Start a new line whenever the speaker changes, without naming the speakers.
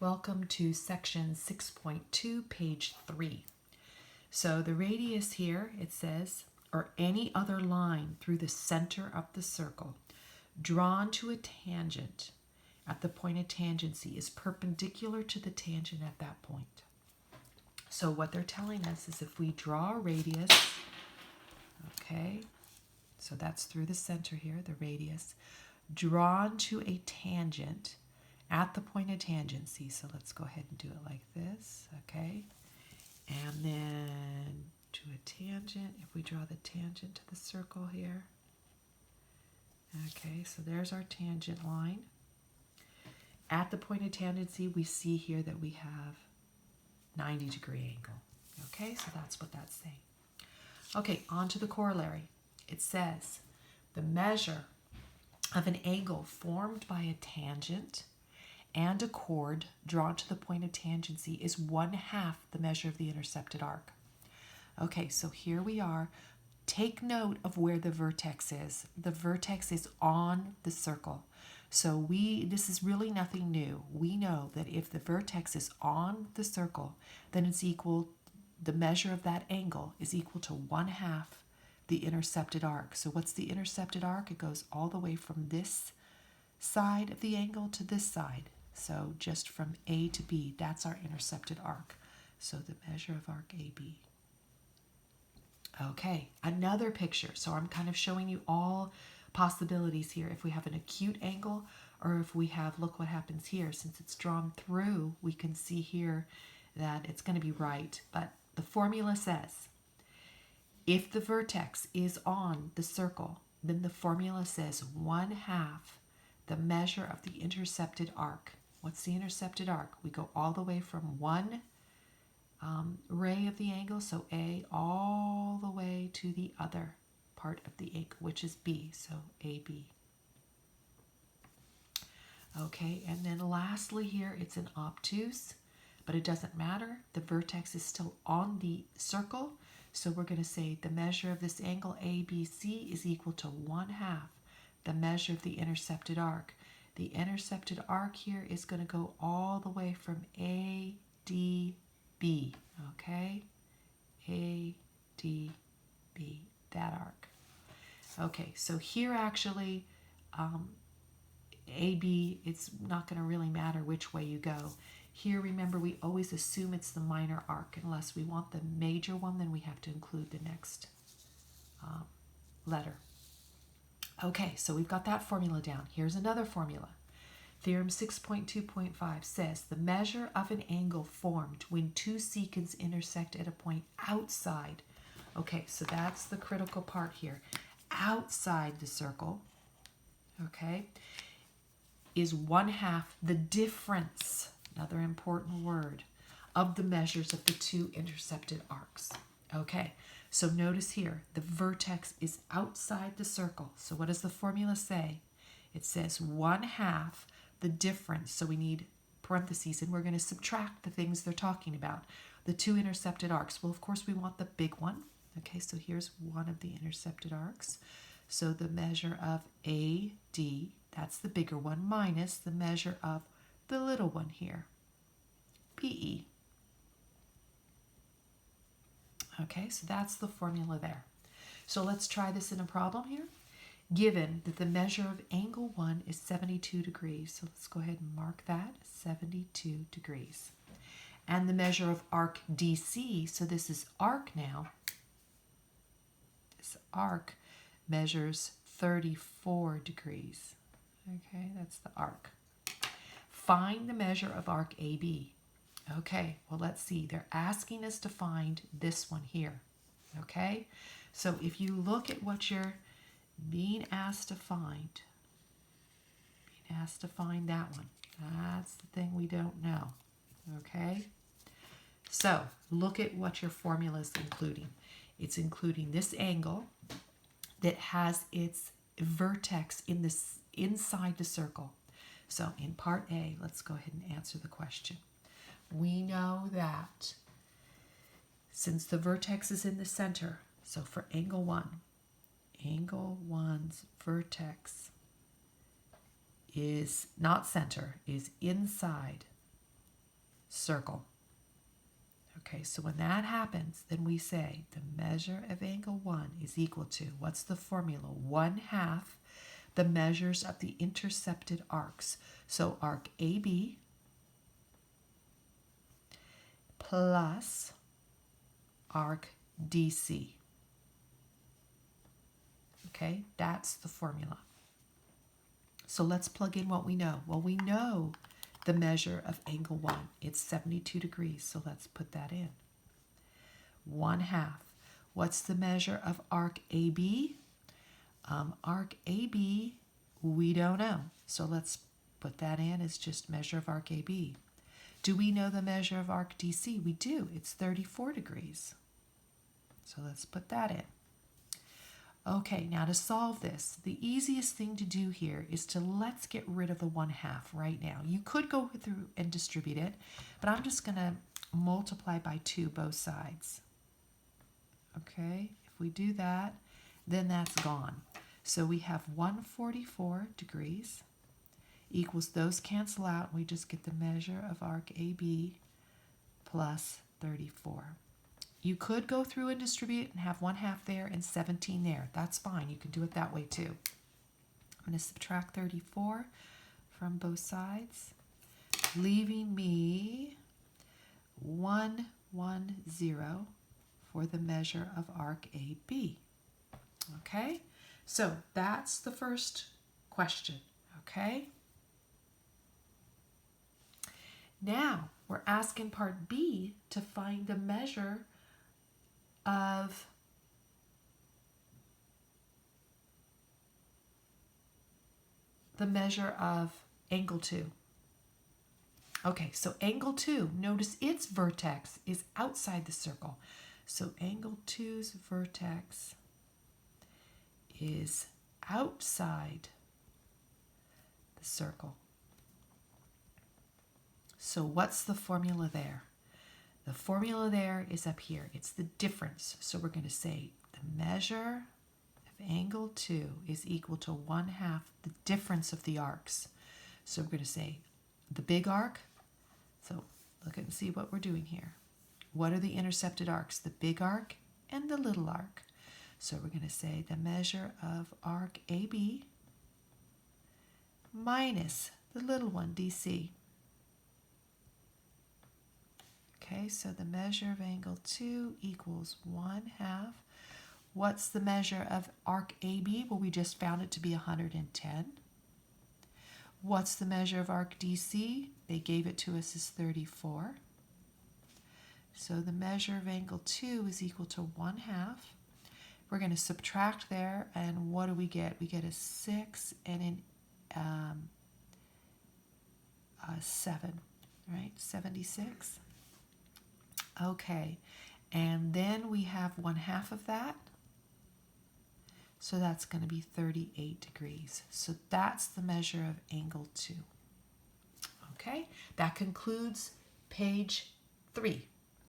Welcome to section 6.2, page 3. So the radius here, it says, or any other line through the center of the circle drawn to a tangent at the point of tangency is perpendicular to the tangent at that point. So what they're telling us is if we draw a radius, okay, so that's through the center here, the radius, drawn to a tangent at the point of tangency. So let's go ahead and do it like this, okay? And then to a tangent, if we draw the tangent to the circle here. Okay, so there's our tangent line. At the point of tangency, we see here that we have 90-degree angle. Okay, so that's what that's saying. Okay, on to the corollary. It says the measure of an angle formed by a tangent and a chord drawn to the point of tangency is 1/2 the measure of the intercepted arc. Okay, so here we are. Take note of where the vertex is. The vertex is on the circle. So this is really nothing new. We know that if the vertex is on the circle, then it's equal, the measure of that angle is equal to 1/2 the intercepted arc. So what's the intercepted arc? It goes all the way from this side of the angle to this side. So just from A to B, that's our intercepted arc. So the measure of arc AB. Okay, another picture. So I'm kind of showing you all possibilities here. If we have an acute angle, or if we have, look what happens here. Since it's drawn through, we can see here that it's going to be right. But the formula says, if the vertex is on the circle, then the formula says 1/2 the measure of the intercepted arc. What's the intercepted arc? We go all the way from one ray of the angle, so A, all the way to the other part of the angle, which is B, so AB. Okay, and then lastly here, it's an obtuse, but it doesn't matter. The vertex is still on the circle, so we're going to say the measure of this angle ABC is equal to 1/2 the measure of the intercepted arc. The intercepted arc here is going to go all the way from ADB, okay? ADB, that arc. Okay, so here actually, AB, it's not going to really matter which way you go. Here, remember, we always assume it's the minor arc. Unless we want the major one, then we have to include the next letter. Okay, so we've got that formula down. Here's another formula. Theorem 6.2.5 says the measure of an angle formed when two secants intersect at a point outside. Okay, so that's the critical part here. Outside the circle, okay, is 1/2 the difference, another important word, of the measures of the two intercepted arcs. Okay, so notice here, the vertex is outside the circle. So what does the formula say? It says 1/2 the difference. So we need parentheses, and we're going to subtract the things they're talking about. The two intercepted arcs. Well, of course, we want the big one. Okay, so here's one of the intercepted arcs. So the measure of AD, that's the bigger one, minus the measure of the little one here, PE. Okay, so that's the formula there. So let's try this in a problem here. Given that the measure of angle 1 is 72 degrees, so let's go ahead and mark that, 72 degrees. And the measure of arc DC, so this is arc now, this arc measures 34 degrees. Okay, that's the arc. Find the measure of arc AB. Okay, well, let's see. They're asking us to find this one here. Okay, so if you look at what you're being asked to find, that one. That's the thing we don't know. Okay, so look at what your formula is including. It's including this angle that has its vertex in this inside the circle. So in part A, let's go ahead and answer the question. We know that since the vertex is in the center, so for angle 1, angle 1's vertex is not center, is inside circle. Okay, so when that happens, then we say the measure of angle 1 is equal to, what's the formula? 1/2 the measures of the intercepted arcs. So arc AB plus arc DC. Okay, that's the formula. So let's plug in what we know. Well, we know the measure of angle 1. It's 72 degrees, so let's put that in. 1/2. What's the measure of arc AB? Arc AB, we don't know. So let's put that in as just measure of arc AB. Do we know the measure of arc DC? We do. It's 34 degrees. So let's put that in. Okay, now to solve this, the easiest thing to do here is to let's get rid of the 1/2 right now. You could go through and distribute it, but I'm just going to multiply by 2 both sides. Okay, if we do that, then that's gone. So we have 144 degrees equals, those cancel out, and we just get the measure of arc AB plus 34. You could go through and distribute and have 1/2 there and 17 there. That's fine. You can do it that way too. I'm going to subtract 34 from both sides, leaving me 110 for the measure of arc AB. Okay, so that's the first question. Okay. Now we're asking part B to find the measure of angle 2. Okay, so angle 2, notice its vertex is outside the circle. So angle 2's vertex is outside the circle. So what's the formula there? The formula there is up here. It's the difference. So we're going to say the measure of angle 2 is equal to 1/2 the difference of the arcs. So we're going to say the big arc. So look and see what we're doing here. What are the intercepted arcs? The big arc and the little arc. So we're going to say the measure of arc AB minus the little one, DC. Okay, so the measure of angle 2 equals 1/2. What's the measure of arc AB? Well, we just found it to be 110. What's the measure of arc DC? They gave it to us as 34. So the measure of angle 2 is equal to 1/2. We're going to subtract there, and what do we get? We get a 6 and a 7, right? 76. Okay, and then we have 1/2 of that. So that's going to be 38 degrees. So that's the measure of angle 2. Okay, that concludes page 3.